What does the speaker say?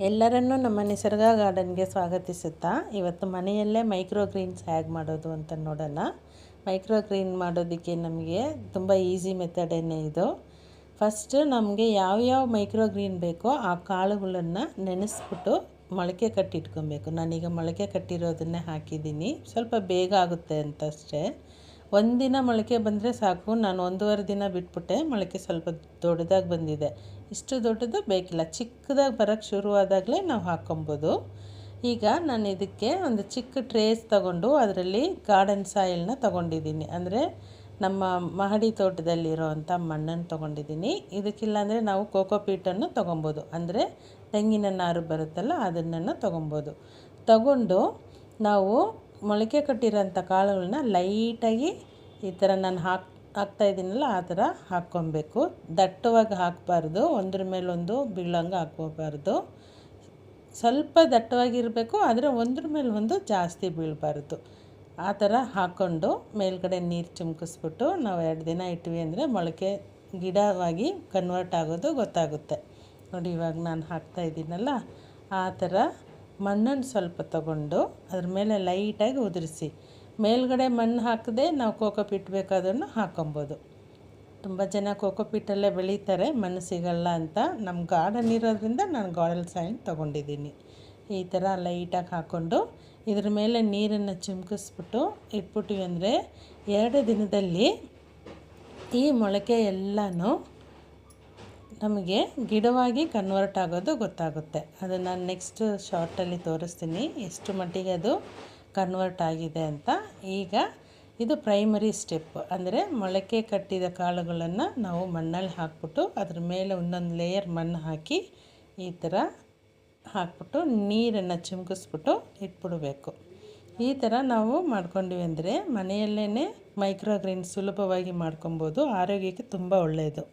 ಎಲ್ಲರನ್ನೂ ನಮ್ಮ ನಿಸರ್ಗ ಗಾರ್ಡನ್ಗೆ ಸ್ವಾಗತಿಸುತ್ತಾ ಇವತ್ತು ಮನೆಯಲ್ಲೇ ಮೈಕ್ರೋ ಗ್ರೀನ್ಸ್ ಹೇಗೆ ಮಾಡೋದು ಅಂತ ನೋಡೋಣ. ಮೈಕ್ರೋ ಗ್ರೀನ್ ಮಾಡೋದಕ್ಕೆ ನಮಗೆ ತುಂಬ ಈಸಿ ಮೆಥಡೇನೆ ಇದು. ಫಸ್ಟು ನಮಗೆ ಯಾವ್ಯಾವ ಮೈಕ್ರೋ ಗ್ರೀನ್ ಬೇಕೋ ಆ ಕಾಳುಗಳನ್ನು ನೆನೆಸ್ಬಿಟ್ಟು ಮೊಳಕೆ ಕಟ್ಟಿಟ್ಕೊಬೇಕು. ನಾನೀಗ ಮೊಳಕೆ ಕಟ್ಟಿರೋದನ್ನೇ ಹಾಕಿದ್ದೀನಿ, ಸ್ವಲ್ಪ ಬೇಗ ಆಗುತ್ತೆ ಅಂತ ಅಷ್ಟೇ. ಒಂದಿನ ಮೊಳಕೆ ಬಂದರೆ ಸಾಕು. ನಾನು 1.5 ದಿನ ಬಿಟ್ಬಿಟ್ಟೆ, ಮೊಳಕೆ ಸ್ವಲ್ಪ ದೊಡ್ಡದಾಗಿ ಬಂದಿದೆ. ಇಷ್ಟು ದೊಡ್ಡದು ಬೇಕಿಲ್ಲ, ಚಿಕ್ಕದಾಗಿ ಬರೋಕ್ಕೆ ಶುರುವಾದಾಗಲೇ ನಾವು ಹಾಕ್ಕೊಬೋದು. ಈಗ ನಾನು ಇದಕ್ಕೆ ಒಂದು ಚಿಕ್ಕ ಟ್ರೇಸ್ ತಗೊಂಡು ಅದರಲ್ಲಿ ಗಾರ್ಡನ್ ಸಾಯಿಲ್ನ ತೊಗೊಂಡಿದ್ದೀನಿ. ಅಂದರೆ ನಮ್ಮ ಮಹಡಿ ತೋಟದಲ್ಲಿರೋ ಅಂಥ ಮಣ್ಣನ್ನು ತೊಗೊಂಡಿದ್ದೀನಿ. ಇದಕ್ಕಿಲ್ಲಾಂದರೆ ನಾವು ಕೋಕೋಪೀಟನ್ನು ತೊಗೊಬೋದು, ಅಂದರೆ ತೆಂಗಿನ ನಾರು ಬರುತ್ತಲ್ಲ ಅದನ್ನು ತೊಗೊಬೋದು. ತಗೊಂಡು ನಾವು ಮೊಳಕೆ ಕಟ್ಟಿರೋಂಥ ಕಾಳುಗಳನ್ನ ಲೈಟಾಗಿ ಈ ಥರ ನಾನು ಹಾಕ್ತಾಯಿದ್ದೀನಲ್ಲ ಆ ಥರ ಹಾಕ್ಕೊಬೇಕು. ದಟ್ಟವಾಗಿ ಹಾಕಬಾರ್ದು, ಒಂದ್ರ ಮೇಲೊಂದು ಬೀಳಂಗೆ ಹಾಕ್ಕೋಬಾರ್ದು. ಸ್ವಲ್ಪ ದಟ್ಟವಾಗಿರಬೇಕು, ಆದರೆ ಒಂದ್ರ ಮೇಲೆ ಒಂದು ಜಾಸ್ತಿ ಬೀಳಬಾರ್ದು. ಆ ಥರ ಹಾಕ್ಕೊಂಡು ಮೇಲ್ಗಡೆ ನೀರು ಚಿಮ್ಕಿಸ್ಬಿಟ್ಟು ನಾವು 2 ದಿನ ಇಟ್ವಿ ಅಂದರೆ ಮೊಳಕೆ ಗಿಡವಾಗಿ ಕನ್ವರ್ಟ್ ಆಗೋದು ಗೊತ್ತಾಗುತ್ತೆ. ನೋಡಿ, ಇವಾಗ ನಾನು ಹಾಕ್ತಾಯಿದ್ದೀನಲ್ಲ ಆ ಥರ ಮಣ್ಣನ್ನು ಸ್ವಲ್ಪ ತಗೊಂಡು ಅದ್ರ ಮೇಲೆ ಲೈಟಾಗಿ ಉದುರಿಸಿ, ಮೇಲ್ಗಡೆ ಮಣ್ಣು ಹಾಕದೆ ನಾವು ಕೋಕೋಪೀಟ್ ಬೇಕಾದನ್ನು ಹಾಕ್ಕೊಬೋದು. ತುಂಬ ಜನ ಕೋಕೋಪೀಟಲ್ಲೇ ಬೆಳೀತಾರೆ, ಮಣ್ಣು ಸಿಗಲ್ಲ ಅಂತ. ನಮ್ಮ ಗಾರ್ಡನ್ ಇರೋದ್ರಿಂದ ನಾನು ಗಾರ್ಡನ್ ಸಾಯಿಲ್ ತೊಗೊಂಡಿದ್ದೀನಿ. ಈ ಥರ ಲೈಟಾಗಿ ಹಾಕ್ಕೊಂಡು ಇದ್ರ ಮೇಲೆ ನೀರನ್ನು ಚಿಮ್ಕಿಸ್ಬಿಟ್ಟು ಇಟ್ಬಿಟ್ಟಿವಿ ಅಂದರೆ 2 ದಿನದಲ್ಲಿ ಈ ಮೊಳಕೆ ಎಲ್ಲನೂ ನಮಗೆ ಗಿಡವಾಗಿ ಕನ್ವರ್ಟ್ ಆಗೋದು ಗೊತ್ತಾಗುತ್ತೆ. ಅದು ನಾನು ನೆಕ್ಸ್ಟ್ ಶಾರ್ಟಲ್ಲಿ ತೋರಿಸ್ತೀನಿ ಎಷ್ಟು ಮಟ್ಟಿಗೆ ಅದು ಕನ್ವರ್ಟ್ ಆಗಿದೆ ಅಂತ. ಈಗ ಇದು ಪ್ರೈಮರಿ ಸ್ಟೆಪ್, ಅಂದರೆ ಮೊಳಕೆ ಕಟ್ಟಿದ ಕಾಳುಗಳನ್ನು ನಾವು ಮಣ್ಣಲ್ಲಿ ಹಾಕ್ಬಿಟ್ಟು ಅದ್ರ ಮೇಲೆ ಒಂದೊಂದು ಲೇಯರ್ ಮಣ್ಣು ಹಾಕಿ ಈ ಥರ ಹಾಕ್ಬಿಟ್ಟು ನೀರನ್ನು ಚಿಮ್ಕಿಸ್ಬಿಟ್ಟು ಇಟ್ಬಿಡಬೇಕು. ಈ ಥರ ನಾವು ಮಾಡ್ಕೊಂಡ್ವಿ ಅಂದರೆ ಮನೆಯಲ್ಲೇ ಮೈಕ್ರೋ ಗ್ರೀನ್ ಸುಲಭವಾಗಿ ಮಾಡ್ಕೊಬೋದು. ಆರೋಗ್ಯಕ್ಕೆ ತುಂಬ ಒಳ್ಳೆಯದು.